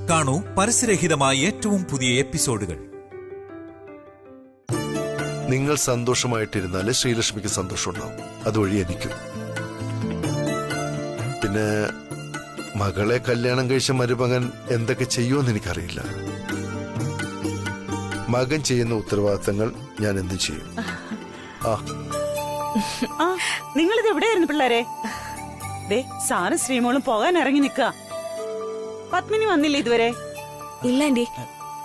കാണൂ പരസ്യരഹിതമായ ഏറ്റവും പുതിയ എപ്പിസോഡുകൾ. നിങ്ങൾ സന്തോഷമായിട്ടിരുന്നാലേ ശ്രീലക്ഷ്മിക്ക് സന്തോഷം ഉണ്ടാവും, അതുവഴി എനിക്കും. പിന്നെ മകളെ കല്യാണം കഴിച്ച മരുമകൻ എന്തൊക്കെ ചെയ്യുമെന്ന് എനിക്കറിയില്ല. മകൻ ചെയ്യുന്ന ഉത്തരവാദിത്തങ്ങൾ ഞാൻ എന്ത് ചെയ്യും? നിങ്ങളിത് എവിടെയായിരുന്നു പിള്ളേരെ? സാറും ശ്രീമോളും പോകാൻ ഇറങ്ങി നിക്ക. പത്മിനി വന്നില്ല ഇതുവരെ? ഇല്ല ആന്റി,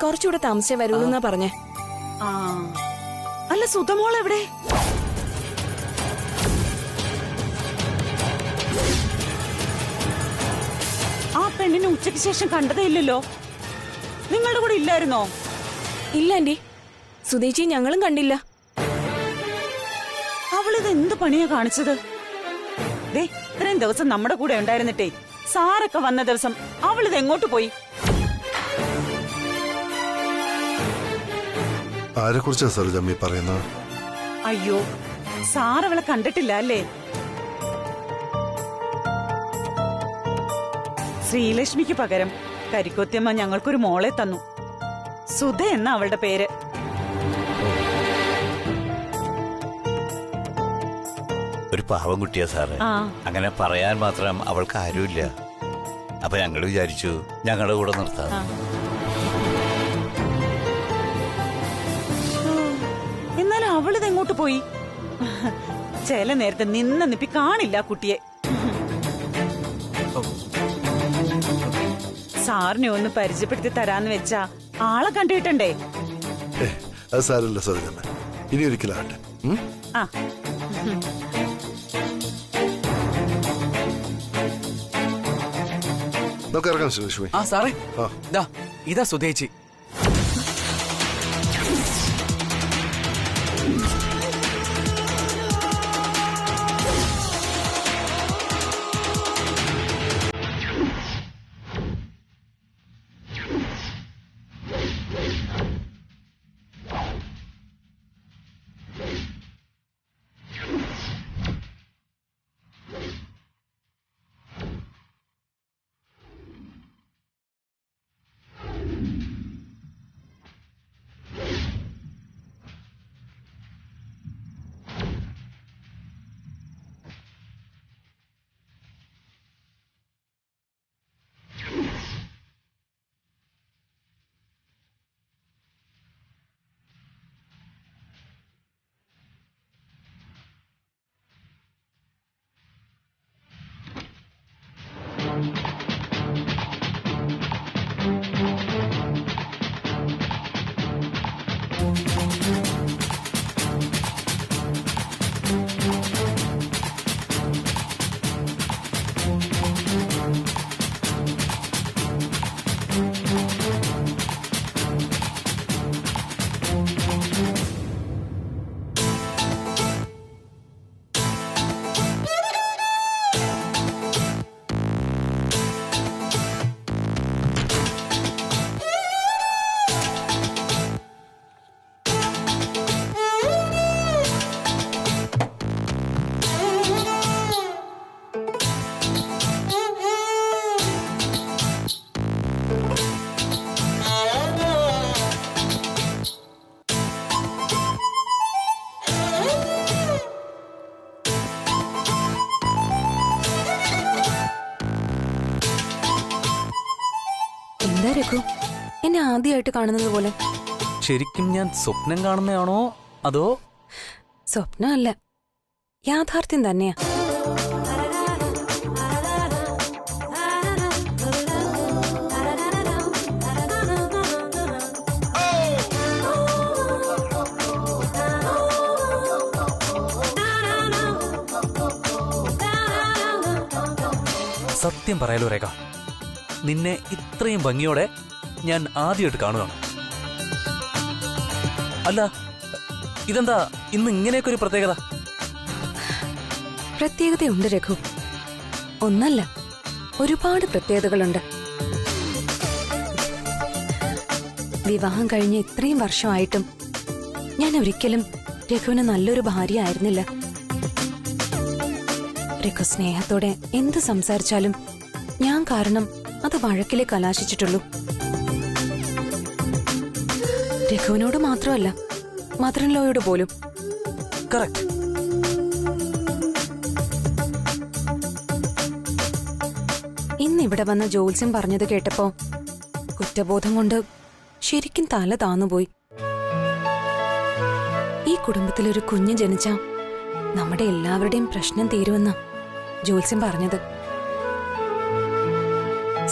കുറച്ചുകൂടെ താമസിച്ചേ വരുള്ളൂ എന്നാ പറഞ്ഞേ. അല്ല, സുധമോൾ എവിടെ? ആ പെണ്ണിനെ ഉച്ചയ്ക്ക് ശേഷം കണ്ടതേ ഇല്ലല്ലോ. നിങ്ങളുടെ കൂടെ ഇല്ലായിരുന്നോ? ഇല്ല ആന്റി, സുധേച്ചി ഞങ്ങളും കണ്ടില്ല. അവളിത് എന്ത് പണിയാ കാണിച്ചത്? ഇത്രയും ദിവസം നമ്മുടെ കൂടെ ഉണ്ടായിരുന്നിട്ടേ സാറൊക്കെ വന്ന ദിവസം അവളിത് എങ്ങോട്ട് പോയി? ആരെ കുറിച്ചാ സരോജമ്മി പറയുന്നത്? അയ്യോ, സാർ അവളെ കണ്ടിട്ടില്ല അല്ലേ? ശ്രീലക്ഷ്മിക്ക് പകരം കരിക്കൊത്തിയമ്മ ഞങ്ങൾക്കൊരു മോളെ തന്നു. സുധ എന്ന അവളുടെ പേര്. ഒരു പാവം കുട്ടിയാ സാറ്. അങ്ങനെ പറയാൻ മാത്രം അവൾക്ക് ആരുമില്ല. അപ്പൊ ഞങ്ങൾ വിചാരിച്ചു ഞങ്ങളുടെ കൂടെ നിർത്താം. എന്നാലും അവളിത് എങ്ങോട്ട് പോയി? ചില നേരത്തെ നിപ്പി കാണില്ല കുട്ടിയെ. സാറിനെ ഒന്ന് പരിചയപ്പെടുത്തി തരാന്ന് വെച്ചാ ആളെ കണ്ടുകിട്ടണ്ടേ? അത് സാരമില്ല സരോജമ്മ, ഇനി ഒരിക്കലാകട്ടെ. നമുക്ക് ഇറങ്ങാം ശ്രീലക്ഷ്മി. സാറേ, ഇതാ സുധേച്ചി. എന്നെ ആദ്യമായിട്ട് കാണുന്നത് പോലെ. ശരിക്കും ഞാൻ സ്വപ്നം കാണുന്നതാണോ അതോ? സ്വപ്നമല്ല, യാഥാർത്ഥ്യം തന്നെയാ. സത്യം പറയാലോ രേഖ, നിന്നെ ഇത്രയും ഭംഗിയോടെ ഞാൻ ആദ്യമായിട്ട് കാണുകയാണ്. അല്ല, ഇതെന്താ ഇന്ന് ഇങ്ങനെയൊക്കെ ഒരു പ്രത്യേകത? പ്രത്യേകതയുണ്ട് രഘു, ഒന്നല്ല ഒരുപാട് പ്രത്യേകതകളുണ്ട്. വിവാഹം കഴിഞ്ഞ് ഇത്രയും വർഷമായിട്ടും ഞാൻ ഒരിക്കലും രഘുവിന് നല്ലൊരു ഭാര്യ ആയിരുന്നില്ല. രഘു സ്നേഹത്തോടെ എന്ത് സംസാരിച്ചാലും ഞാൻ കാരണം അത് വഴക്കിലെ കലാശിച്ചിട്ടുള്ളൂ. രഘുവിനോട് മാത്രമല്ല, മദർ ഇൻ ലോയോട് പോലും. കറക്റ്റ്. ഇന്നിവിടെ വന്ന ജോത്സ്യം പറഞ്ഞത് കേട്ടപ്പോ കുറ്റബോധം കൊണ്ട് ശരിക്കും തല താന്നുപോയി. ഈ കുടുംബത്തിലൊരു കുഞ്ഞ് ജനിച്ച നമ്മുടെ എല്ലാവരുടെയും പ്രശ്നം തീരുമെന്ന ജോത്സ്യം പറഞ്ഞത്.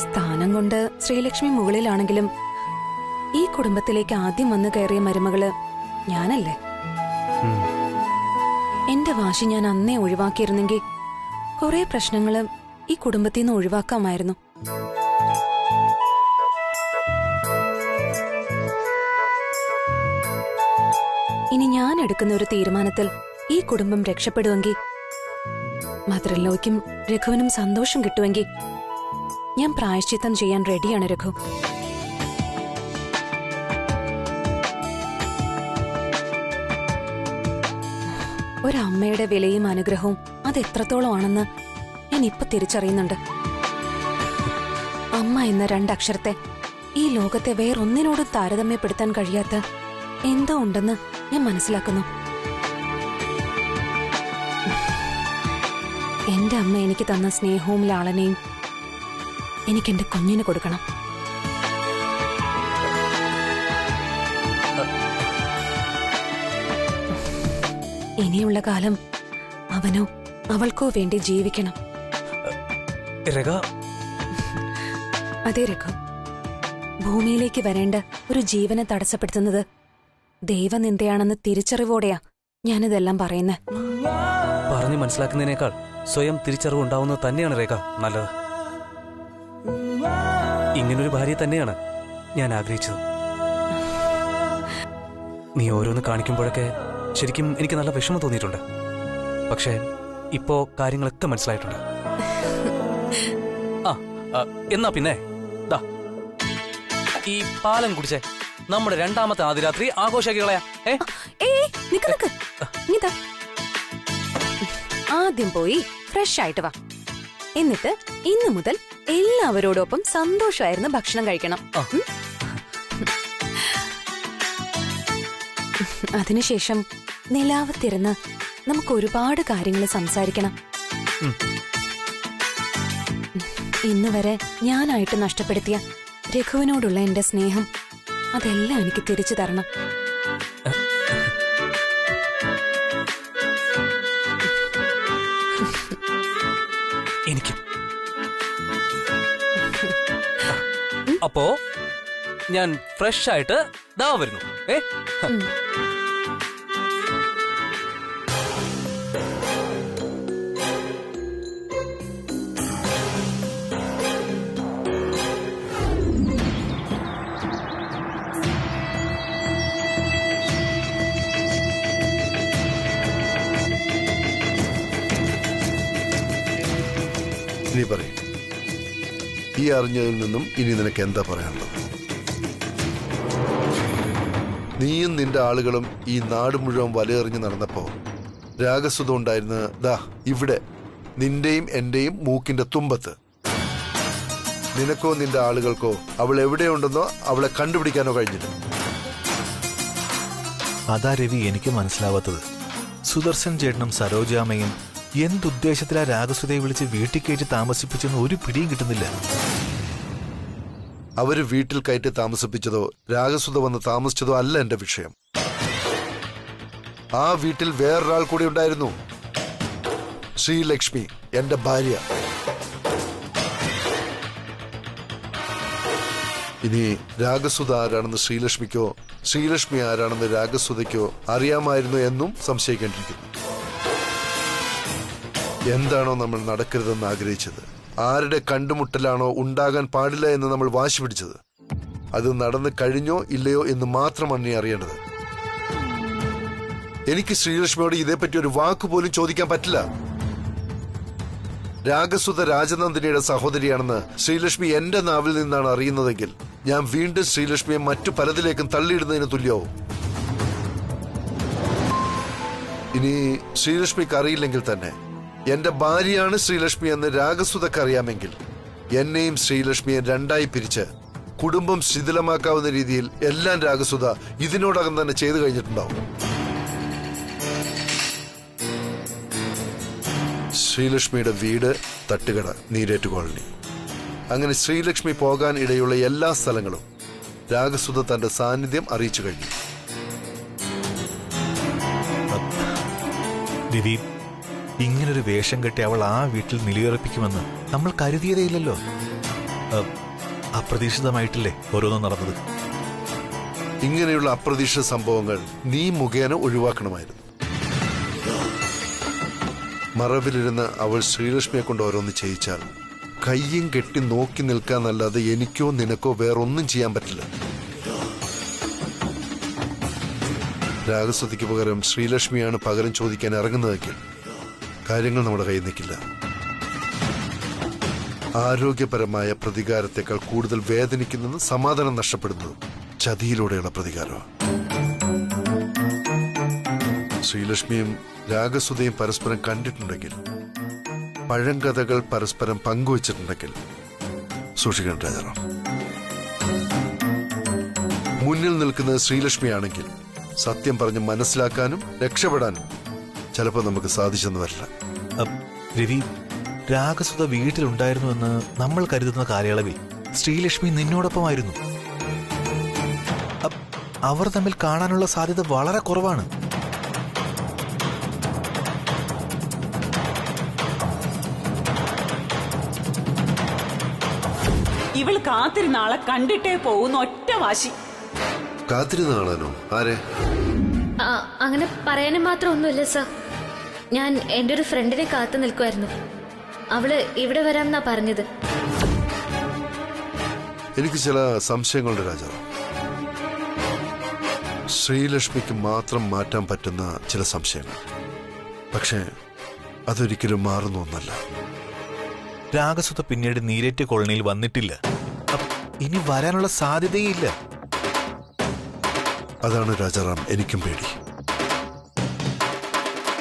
സ്ഥാനം കൊണ്ട് ശ്രീലക്ഷ്മി മുകളിലാണെങ്കിലും ഈ കുടുംബത്തിലേക്ക് ആദ്യം വന്നു കയറിയ മരുമകള് ഞാനല്ലേ. എന്റെ വാശി ഞാൻ അന്നേ ഒഴിവാക്കിയിരുന്നെങ്കിൽ കുറെ പ്രശ്നങ്ങള് ഈ കുടുംബത്തിൽ നിന്ന് ഒഴിവാക്കാമായിരുന്നു. ഇനി ഞാൻ എടുക്കുന്ന ഒരു തീരുമാനത്തിൽ ഈ കുടുംബം രക്ഷപ്പെടുമെങ്കിൽ, മദർ ഇൻ ലോയ്ക്കും രഘുവിനും സന്തോഷം കിട്ടുമെങ്കിൽ ഞാൻ പ്രായശ്ചിത്തം ചെയ്യാൻ റെഡിയാണ് രഘു. ഒരമ്മയുടെ വിലയും അനുഗ്രഹവും അതെത്രത്തോളം ആണെന്ന് ഞാൻ ഇപ്പൊ തിരിച്ചറിയുന്നുണ്ട്. അമ്മ എന്ന രണ്ടക്ഷരത്തെ ഈ ലോകത്തെ വേറൊന്നിനോടും താരതമ്യപ്പെടുത്താൻ കഴിയാത്ത എന്തോ ഉണ്ടെന്ന് ഞാൻ മനസ്സിലാക്കുന്നു. എന്റെ അമ്മ എനിക്ക് തന്ന സ്നേഹവും ലാളനയും എനിക്കെന്റെ കുഞ്ഞിന് കൊടുക്കണം. ഇനിയുള്ള കാലം അവനോ അവൾക്കോ വേണ്ടി ജീവിക്കണം. അതെ രഘു, ഭൂമിയിലേക്ക് വരേണ്ട ഒരു ജീവനെ തടസ്സപ്പെടുത്തുന്നത് ദൈവനിന്ദയാണെന്ന് തിരിച്ചറിവോടെയാ ഞാനിതെല്ലാം പറയുന്നേ. പറഞ്ഞു മനസ്സിലാക്കുന്നതിനേക്കാൾ സ്വയം തിരിച്ചറിവ് ഉണ്ടാവുന്നത് തന്നെയാണ് രേഖ നല്ലത്. ഇങ്ങനൊരു ഭാര്യ തന്നെയാണ് ഞാൻ ആഗ്രഹിച്ചത്. നീ ഓരോന്ന് കാണിക്കുമ്പോഴൊക്കെ ശരിക്കും എനിക്ക് നല്ല വിഷമം തോന്നിയിട്ടുണ്ട്. പക്ഷേ ഇപ്പോ കാര്യങ്ങളൊക്കെ മനസ്സിലായിട്ടുണ്ട്. എന്നാ പിന്നെ ദാ ഈ പാലം കുടിച്ചേ, നമ്മുടെ രണ്ടാമത്തെ ആദ്യരാത്രി ആഘോഷാക്കി കളയാ. ആദ്യം പോയി ഫ്രഷ് ആയിട്ട് വാ. എന്നിട്ട് ഇന്നു മുതൽ എല്ലാവരോടൊപ്പം സന്തോഷമായിരുന്നു ഭക്ഷണം കഴിക്കണം. അതിനുശേഷം നിലാവത്തിരുന്ന് നമുക്ക് ഒരുപാട് കാര്യങ്ങൾ സംസാരിക്കണം. ഇന്ന് വരെ ഞാനായിട്ട് നഷ്ടപ്പെടുത്തിയ രഘുവിനോടുള്ള എന്റെ സ്നേഹം അതെല്ലാം എനിക്ക് തിരിച്ചു തരണം. എനിക്ക് അപ്പോ ഞാൻ ഫ്രഷ് ആയിട്ട് ദാ വരുന്നു. നീ പറയും, ഈ അറിഞ്ഞതിൽ നിന്നും ഇനി നിനക്ക് എന്താ പറയാനുള്ളത്? നീയും നിന്റെ ആളുകളും ഈ നാട് മുഴുവൻ വലയെറിഞ്ഞ് നടന്നപ്പോ രാഗസുധം ഉണ്ടായിരുന്ന ദാ ഇവിടെ, നിന്റെയും എന്റെയും മൂക്കിന്റെ തുമ്പത്ത്. നിനക്കോ നിന്റെ ആളുകൾക്കോ അവൾ എവിടെയുണ്ടെന്നോ അവളെ കണ്ടുപിടിക്കാനോ കഴിഞ്ഞില്ല. അതാ രവി എനിക്ക് മനസ്സിലാവാത്തത്. സുദർശൻ ചേട്ടനും സരോജാമയും എന്തുദ്ദേശത്തിലാ രാഗസുധയെ വിളിച്ച് വീട്ടിൽ കയറ്റി താമസിപ്പിച്ചെന്ന് ഒരു പിടിയും കിട്ടുന്നില്ല. അവര് വീട്ടിൽ കയറ്റി താമസിപ്പിച്ചതോ രാഗസുധ വന്ന് താമസിച്ചതോ അല്ല എന്റെ വിഷയം. ആ വീട്ടിൽ വേറൊരാൾ കൂടി ഉണ്ടായിരുന്നു, ശ്രീലക്ഷ്മി, എന്റെ ഭാര്യ. ഇനി രാഗസുധ ആരാണെന്ന് ശ്രീലക്ഷ്മിക്കോ ശ്രീലക്ഷ്മി ആരാണെന്ന് രാഗസുധയ്ക്കോ അറിയാമായിരുന്നു എന്നും സംശയിക്കേണ്ടിയിരിക്കുന്നു. എന്താണോ നമ്മൾ നടക്കരുതെന്ന് ആഗ്രഹിച്ചത്, ആരുടെ കണ്ടുമുട്ടലാണോ ഉണ്ടാകാൻ പാടില്ല എന്ന് നമ്മൾ വാശി പിടിച്ചത്, അത് നടന്നു കഴിഞ്ഞോ ഇല്ലയോ എന്ന് മാത്രമാണ് നീ അറിയേണ്ടത്. എനിക്ക് ശ്രീലക്ഷ്മിയോട് ഇതേപ്പറ്റി ഒരു വാക്കുപോലും ചോദിക്കാൻ പറ്റില്ല. രാഗസുധ രാജനന്ദിനിയുടെ സഹോദരിയാണെന്ന് ശ്രീലക്ഷ്മി എന്റെ നാവിൽ നിന്നാണ് അറിയുന്നതെങ്കിൽ ഞാൻ വീണ്ടും ശ്രീലക്ഷ്മിയെ മറ്റു പലതിലേക്കും തള്ളിയിടുന്നതിന് തുല്യവും. ഇനി ശ്രീലക്ഷ്മിക്ക് അറിയില്ലെങ്കിൽ തന്നെ എന്റെ ഭാര്യയാണ് ശ്രീലക്ഷ്മി എന്ന് രാഗസുധക്ക് അറിയാമെങ്കിൽ എന്നെയും ശ്രീലക്ഷ്മിയെ രണ്ടായി പിരിച്ച് കുടുംബം ശിഥിലമാക്കാവുന്ന രീതിയിൽ എല്ലാം രാഗസുധ ഇതിനോടകം തന്നെ ചെയ്തു കഴിഞ്ഞിട്ടുണ്ടാവും. ശ്രീലക്ഷ്മിയുടെ വീട്, തട്ടുകട, നീരേറ്റ് കോളനി, അങ്ങനെ ശ്രീലക്ഷ്മി പോകാൻ ഇടയുള്ള എല്ലാ സ്ഥലങ്ങളും രാഗസുധ തന്റെ സാന്നിധ്യം അറിയിച്ചു കഴിഞ്ഞു. രവി, ഇങ്ങനൊരു വേഷം കെട്ടി അവൾ ആ വീട്ടിൽ നിലയുറപ്പിക്കുമെന്ന് നമ്മൾ കരുതിയതേയില്ലല്ലോ. അപ്രതീക്ഷിതമായിട്ടില്ലേ ഓരോന്നും നടന്നത്. ഇങ്ങനെയുള്ള അപ്രതീക്ഷിത സംഭവങ്ങൾ നീ മുഖേന ഒഴിവാക്കണമായിരുന്നു. മറവിലിരുന്ന് അവൾ ശ്രീലക്ഷ്മിയെ കൊണ്ട് ഓരോന്ന് ചെയ്യിച്ചാൽ കയ്യും കെട്ടി നോക്കി നിൽക്കാന്നല്ലാതെ എനിക്കോ നിനക്കോ വേറൊന്നും ചെയ്യാൻ പറ്റില്ല. രാഗസ്വതിക്ക് പകരം ശ്രീലക്ഷ്മിയാണ് പകരം ചോദിക്കാൻ ഇറങ്ങുന്നതെങ്കിൽ കാര്യങ്ങൾ നമ്മുടെ കയ്യിൽ നിൽക്കില്ല. ആരോഗ്യപരമായ പ്രതികാരത്തെക്കാൾ കൂടുതൽ വേദനിക്കുന്നതും സമാധാനം നഷ്ടപ്പെടുന്നതും ചതിയിലൂടെയുള്ള പ്രതികാരമാണ്. ശ്രീലക്ഷ്മിയും രാഗസുധയും പരസ്പരം കണ്ടിട്ടുണ്ടെങ്കിൽ, പഴങ്കഥകൾ പരസ്പരം പങ്കുവച്ചിട്ടുണ്ടെങ്കിൽ സൂക്ഷിക്കണം രാജാറാം. മുന്നിൽ നിൽക്കുന്നത് ശ്രീലക്ഷ്മിയാണെങ്കിൽ സത്യം പറഞ്ഞ് മനസ്സിലാക്കാനും രക്ഷപ്പെടാനും ചിലപ്പോൾ നമുക്ക് സാധിച്ചെന്ന് വരില്ല. രവി, രാഗസുധ വീട്ടിലുണ്ടായിരുന്നുവെന്ന് നമ്മൾ കരുതുന്ന കാലയളവിൽ ശ്രീലക്ഷ്മി നിന്നോടൊപ്പമായിരുന്നു. അവർ തമ്മിൽ കാണാനുള്ള സാധ്യത വളരെ കുറവാണ്. ഇവള് കാത്തിരുന്ന ആളെ കണ്ടിട്ടേ പോകുന്ന ഒറ്റ വാശി. കാത്തിരുന്ന് കാണാനോ? ആരെ? അങ്ങനെ പറയാനും മാത്രം ഒന്നുമില്ല സർ. ഞാൻ എന്റെ ഒരു ഫ്രണ്ടിനെ കാത്തു നിൽക്കുമായിരുന്നു. അവള് ഇവിടെ വരാമെന്നാ പറഞ്ഞത്. എനിക്ക് ചില സംശയങ്ങളുടെ രാജാറാം. ശ്രീലക്ഷ്മിക്ക് മാത്രം മാറ്റാൻ പറ്റുന്ന ചില സംശയങ്ങൾ. പക്ഷേ അതൊരിക്കലും മാറുന്ന ഒന്നല്ല. രാഗസുധ പിന്നീട് നീരേറ്റ് കോളനിയിൽ വന്നിട്ടില്ല. ഇനി വരാനുള്ള സാധ്യതയില്ല. അതാണ് രാജാറാം എനിക്കും പേടി.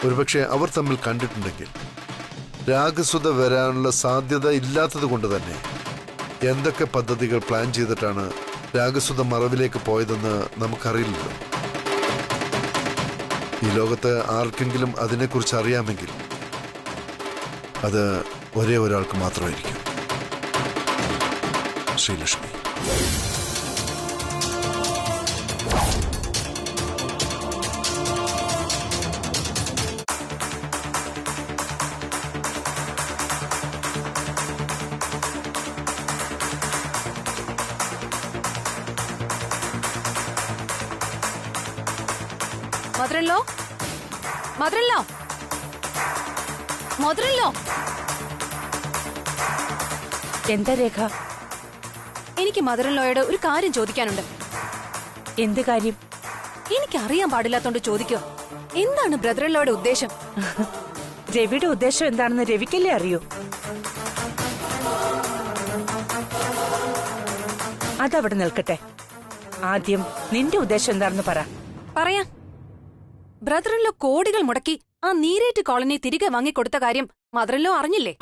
ഒരുപക്ഷെ അവർ തമ്മിൽ കണ്ടിട്ടുണ്ടെങ്കിൽ രാഗസുധ വരാനുള്ള സാധ്യത ഇല്ലാത്തത് കൊണ്ട് തന്നെ എന്തൊക്കെ പദ്ധതികൾ പ്ലാൻ ചെയ്തിട്ടാണ് രാഗസുധ മറവിലേക്ക് പോയതെന്ന് നമുക്കറിയില്ലല്ലോ. ഈ ലോകത്ത് ആർക്കെങ്കിലും അതിനെക്കുറിച്ച് അറിയാമെങ്കിൽ അത് ഒരേ ഒരാൾക്ക് മാത്രമായിരിക്കും, ശ്രീലക്ഷ്മി. Mother-in-law, mother-in-law, mother-in-law. എന്താ രേഖ? എനിക്ക് മദറിൻലോയോട് ഒരു കാര്യം ചോദിക്കാനുണ്ട്. എന്ത് കാര്യം? എനിക്കറിയാൻ പാടില്ലാത്തോണ്ട് ചോദിക്കോ. എന്താണ് ബ്രദറിൻലോയുടെ ഉദ്ദേശം? രവിയുടെ ഉദ്ദേശം എന്താണെന്ന് രവിക്കല്ലേ അറിയൂ. അതവിടെ നിൽക്കട്ടെ. ആദ്യം നിന്റെ ഉദ്ദേശം എന്താണെന്ന് പറ. പറയാം. ബ്രദറിൻലോ കോടികൾ മുടക്കി ആ നീരേറ്റ് കോളനി തിരികെ വാങ്ങിക്കൊടുത്ത കാര്യം മദറിൻലോ അറിഞ്ഞില്ലേ?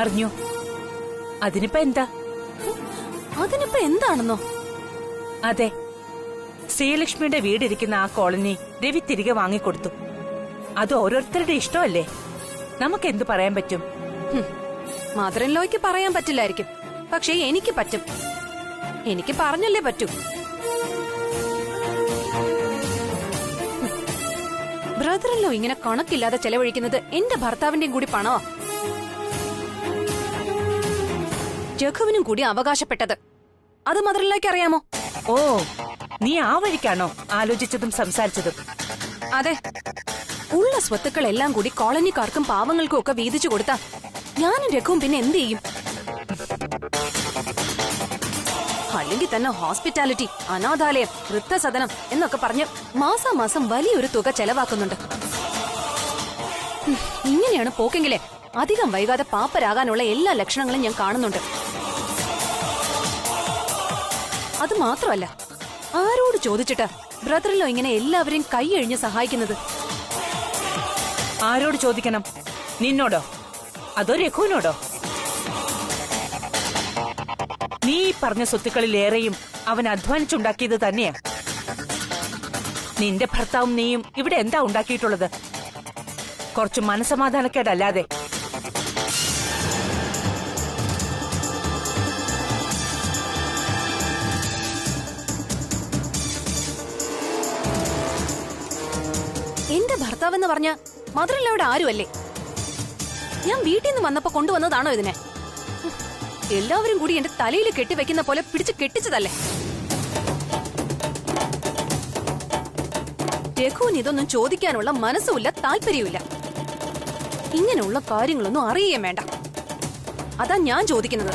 അറിഞ്ഞു. അതിനിപ്പോ എന്താ? അതിനിപ്പോ എന്താണെന്നോ? അതെ, ശ്രീലക്ഷ്മിയുടെ വീടിരിക്കുന്ന ആ കോളനി രവി തിരികെ വാങ്ങിക്കൊടുത്തു. അത് ഓരോരുത്തരുടെ ഇഷ്ടമല്ലേ, നമുക്കെന്ത് പറയാൻ പറ്റും? മദറിൻലോയ്ക്ക് പറയാൻ പറ്റില്ലായിരിക്കും, പക്ഷേ എനിക്ക് പറ്റും. എനിക്ക് പറഞ്ഞല്ലേ പറ്റൂ. ബ്രദറിൻലോ ഇങ്ങനെ കണക്കില്ലാതെ ചെലവഴിക്കുന്നത് എന്റെ ഭർത്താവിന്റെയും കൂടി പണമാ. രഘുവിനും കൂടി അവകാശപ്പെട്ടത്. അത് മദറിൻലോയ്ക്ക് അറിയാമോ? ഓ, നീ ആ വഴിക്കാണോ ആലോചിച്ചതും സംസാരിച്ചതും? അതെ. ഉള്ള സ്വത്തുക്കളെല്ലാം കൂടി കോളനിക്കാർക്കും പാവങ്ങൾക്കും ഒക്കെ വീതിച്ചു കൊടുത്താ ഞാനും രഘുവും പിന്നെ എന്ത് ചെയ്യും? അല്ലെങ്കിൽ തന്നെ ഹോസ്പിറ്റാലിറ്റി, അനാഥാലയം, വൃദ്ധസദനം എന്നൊക്കെ പറഞ്ഞ് മാസാമാസം വലിയൊരു തുക ചെലവാക്കുന്നുണ്ട്. ഇങ്ങനെയാണ് പോക്കെങ്കിലേ അധികം വൈകാതെ പാപ്പരാകാനുള്ള എല്ലാ ലക്ഷണങ്ങളും ഞാൻ കാണുന്നുണ്ട്. അത് മാത്രമല്ല, ആരോട് ചോദിച്ചിട്ട് ബ്രദറിലോ ഇങ്ങനെ എല്ലാവരെയും കൈയഴിഞ്ഞ് സഹായിക്കുന്നത്? ആരോട് ചോദിക്കണം? നിന്നോടോ അതോ രഘുവിനോടോ? നീ ഈ പറഞ്ഞ സ്വത്തുക്കളിലേറെയും അവൻ അധ്വാനിച്ചുണ്ടാക്കിയത് തന്നെയാ. നിന്റെ ഭർത്താവും നീയും ഇവിടെ എന്താ ഉണ്ടാക്കിയിട്ടുള്ളത്? കുറച്ച് മനസമാധാനക്കേടല്ലാതെ. എന്റെ ഭർത്താവെന്ന് പറഞ്ഞ മധുരല്ലവിടെ ആരുമല്ലേ? ഞാൻ വീട്ടിൽ നിന്ന് വന്നപ്പോ കൊണ്ടുവന്നതാണോ ഇതിനെ? എല്ലാവരും കൂടി എന്റെ തലയിൽ കെട്ടിവെക്കുന്ന പോലെ പിടിച്ച് കെട്ടിച്ചതല്ലേ? രഘുവിന് ഇതൊന്നും ചോദിക്കാനുള്ള മനസ്സുമില്ല, താല്പര്യമില്ല. ഇങ്ങനെയുള്ള കാര്യങ്ങളൊന്നും അറിയുകയും വേണ്ട. അതാ ഞാൻ ചോദിക്കുന്നത്.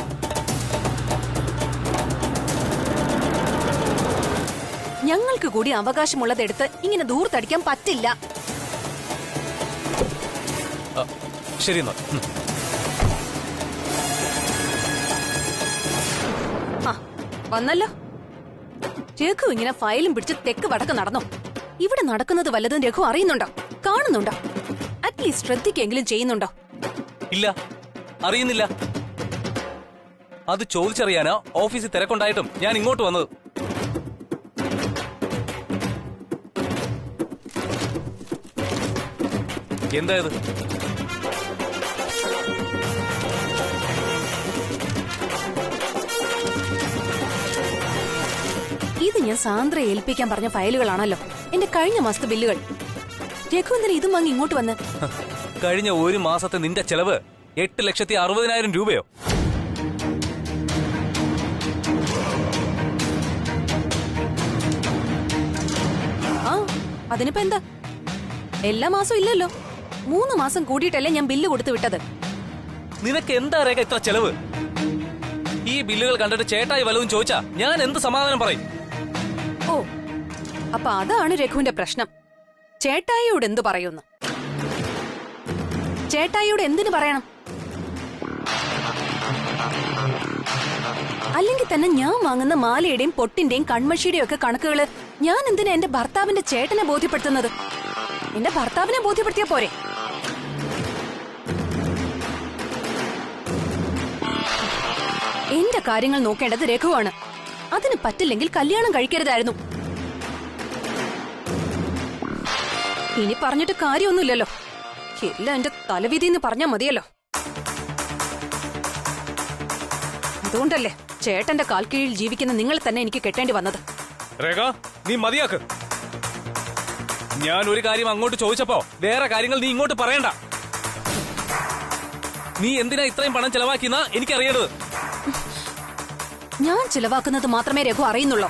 ഞങ്ങൾക്ക് കൂടി അവകാശമുള്ളതെടുത്ത് ഇങ്ങനെ ദൂർത്തടിക്കാൻ പറ്റില്ല. ശരി എന്നാ. വന്നല്ലോ. രഘു ഇങ്ങനെ ഫയലും പിടിച്ച് തെക്ക് വടക്ക് നടന്നോ? ഇവിടെ നടക്കുന്നത് വല്ലതും രഘു അറിയുന്നുണ്ടോ, കാണുന്നുണ്ടോ? അറ്റ്ലീസ്റ്റ് ശ്രദ്ധിക്കെങ്കിലും ചെയ്യുന്നുണ്ടോ? ഇല്ല, അറിയുന്നില്ല. അത് ചോദിച്ചറിയാനാ ഓഫീസിൽ തിരക്കുണ്ടായിട്ടും ഞാൻ ഇങ്ങോട്ട് വന്നത്. എന്താ ഇത്? ഇത് ഞാൻ സാന്ദ്രയെ ഏൽപ്പിക്കാൻ പറഞ്ഞ ഫയലുകളാണല്ലോ, എന്റെ കഴിഞ്ഞ മാസത്തെ ബില്ലുകൾ. രഘു എന്തിനാ ഇതും വാങ്ങി ഇങ്ങോട്ട് വന്ന്? കഴിഞ്ഞ ഒരു മാസത്തെ നിന്റെ ചെലവ് 8,60,000 രൂപയോ? ആ, അതിനിപ്പോ എന്താ? എല്ലാ മാസവും ഇല്ലല്ലോ, 3 മാസം കൂടിയിട്ടല്ലേ ഞാൻ ബില്ല് കൊടുത്തു വിട്ടത്. നിനക്ക് എന്താ രേഖ ഇത്ര ചെലവ്? ഈ ബില്ലുകൾ കണ്ടിട്ട് ചേട്ടായി വല്ലതും ചോദിച്ചാ ഞാൻ എന്ത് സമാധാനം പറയും? ഓ, അപ്പൊ അതാണ് രഘുവിന്റെ പ്രശ്നം. ചേട്ടായിയോട് എന്തു പറയുന്നു? ചേട്ടായിയോട് എന്തിനു പറയണം? അല്ലെങ്കിൽ തന്നെ ഞാൻ വാങ്ങുന്ന മാലയുടെയും പൊട്ടിന്റെയും കൺമഷിയുടെയും ഒക്കെ കണക്കുകള് ഞാൻ എന്തിനാ എന്റെ ഭർത്താവിന്റെ ചേട്ടനെ ബോധ്യപ്പെടുത്തുന്നത്? എന്റെ ഭർത്താവിനെ ബോധ്യപ്പെടുത്തിയാ പോരെ? എന്റെ കാര്യങ്ങൾ നോക്കേണ്ടത് രഘുവാണ്. അതിന് പറ്റില്ലെങ്കിൽ കല്യാണം കഴിക്കരുതായിരുന്നു. ഇനി പറഞ്ഞിട്ട് കാര്യമൊന്നുമില്ലല്ലോ. എല്ലാം എന്റെ തലവിധിന്ന് പറഞ്ഞാ മതിയല്ലോ. അതുകൊണ്ടല്ലേ ചേട്ടന്റെ കാൽ കീഴിൽ ജീവിക്കുന്ന നിങ്ങളെ തന്നെ എനിക്ക് കെട്ടേണ്ടി വന്നത്. രേഖ, നീ മതിയാക്ക്. ഞാൻ ഒരു കാര്യം അങ്ങോട്ട് ചോദിച്ചപ്പോ വേറെ കാര്യങ്ങൾ നീ ഇങ്ങോട്ട് പറയണ്ട. നീ എന്തിനാ ഇത്രയും പണം ചെലവാക്കിയെന്നാ എനിക്കറിയേണ്ടത്. ഞാൻ ചിലവാക്കുന്നത് മാത്രമേ രഘു അറിയുന്നുള്ളൂ.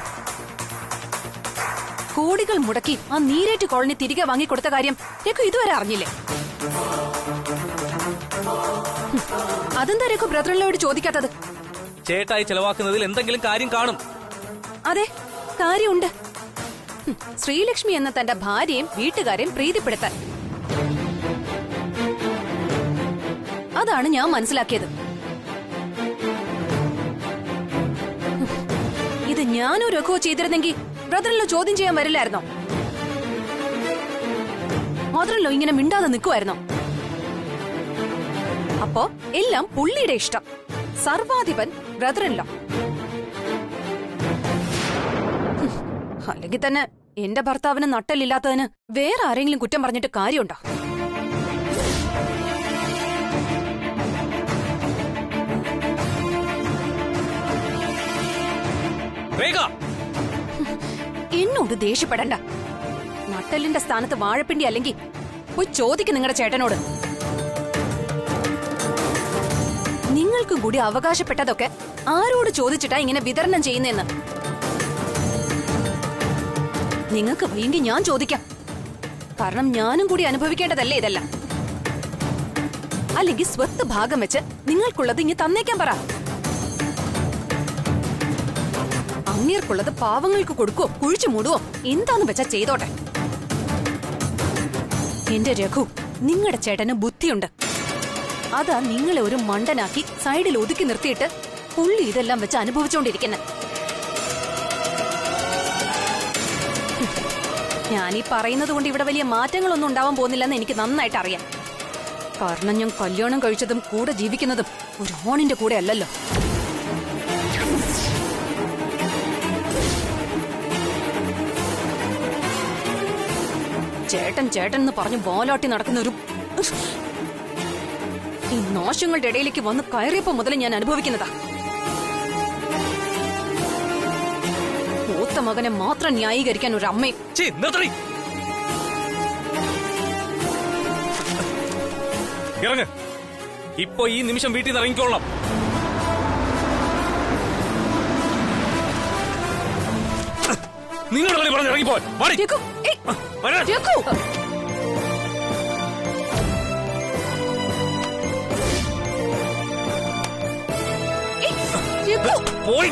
കോടികൾ മുടക്കി ആ നീരേറ്റ് കോളനി തിരികെ വാങ്ങിക്കൊടുത്ത കാര്യം രഘു ഇതുവരെ അറിഞ്ഞില്ലേ? അതെന്താ രഘു ബ്രദറിനോട് ചോദിക്കാത്തത്? ചേട്ടായി ചെലവാക്കുന്നതിൽ എന്തെങ്കിലും കാര്യം കാണും. അതെ, കാര്യമുണ്ട്. ശ്രീലക്ഷ്മി എന്ന തന്റെ ഭാര്യയും വീട്ടുകാരെയും പ്രീതിപ്പെടുത്താൻ. അതാണ് ഞാൻ മനസ്സിലാക്കിയത്. ഇത് ഞാനോ രഘുവോ ചെയ്തിരുന്നെങ്കിൽ ബ്രദറിലോ ചോദ്യം ചെയ്യാൻ വരില്ലായിരുന്നോ? ബ്രദറിലോ ഇങ്ങനെ മിണ്ടാതെ നിൽക്കുമായിരുന്നോ? അപ്പോ എല്ലാം പുള്ളിയുടെ ഇഷ്ടം. സർവാധിപൻ ബ്രദറിലോ. അല്ലെങ്കിൽ തന്നെ എന്റെ ഭർത്താവിന് നട്ടലില്ലാത്തതിന് വേറെ ആരെങ്കിലും കുറ്റം പറഞ്ഞിട്ട് കാര്യമുണ്ടോ? എന്നോട് ദേഷ്യപ്പെടണ്ട. നട്ടലിന്റെ സ്ഥാനത്ത് വാഴപ്പിണ്ടി അല്ലെങ്കിൽ പോയി ചോദിക്കും നിങ്ങളുടെ ചേട്ടനോട്. നിങ്ങൾക്കും കൂടി അവകാശപ്പെട്ടതൊക്കെ ആരോട് ചോദിച്ചിട്ടാ ഇങ്ങനെ വിതരണം ചെയ്യുന്നതെന്ന് നിങ്ങൾക്ക് വേണ്ടി ഞാൻ ചോദിക്കാം. കാരണം ഞാനും കൂടി അനുഭവിക്കേണ്ടതല്ലേ ഇതെല്ലാം. അല്ലെങ്കിൽ സ്വത്ത് ഭാഗം വെച്ച് നിങ്ങൾക്കുള്ളത് ഇനി തന്നേക്കാൻ പറ. അങ്ങേർക്കുള്ളത് പാവങ്ങൾക്ക് കൊടുക്കോ കുഴിച്ചു മൂടുവോ എന്താന്ന് വെച്ചാ ചെയ്തോട്ടെ. എന്റെ രഘു, നിങ്ങളുടെ ചേട്ടന് ബുദ്ധിയുണ്ട്. അതാ നിങ്ങളെ ഒരു മണ്ടനാക്കി സൈഡിൽ ഒതുക്കി നിർത്തിയിട്ട് പുള്ളി ഇതെല്ലാം വെച്ച് അനുഭവിച്ചുകൊണ്ടിരിക്കുന്നത്. ഞാനീ പറയുന്നത് കൊണ്ട് ഇവിടെ വലിയ മാറ്റങ്ങളൊന്നും ഉണ്ടാവാൻ പോകുന്നില്ലെന്ന് എനിക്ക് നന്നായിട്ട് അറിയാം. കാരണം ഞാൻ കല്യാണം കഴിച്ചതും കൂടെ ജീവിക്കുന്നതും ഒരു ഓണിന്റെ കൂടെ അല്ലല്ലോ. ചേട്ടൻ ചേട്ടൻ എന്ന് പറഞ്ഞ് ബോലാട്ടി നടക്കുന്ന ഒരു ഈ നാശങ്ങളുടെ ഇടയിലേക്ക് വന്ന് കയറിയപ്പോ മുതൽ ഞാൻ അനുഭവിക്കുന്നതാ. മൂത്ത മകനെ മാത്രം ന്യായീകരിക്കാൻ ഒരു അമ്മയും. ഇറങ്ങ്, ഇപ്പൊ ഈ നിമിഷം വീട്ടിൽ നിന്ന് ഇറങ്ങിക്കോളാം. നിങ്ങളുടെ കളി പറഞ്ഞ് ഇറങ്ങിപ്പോ. പോയി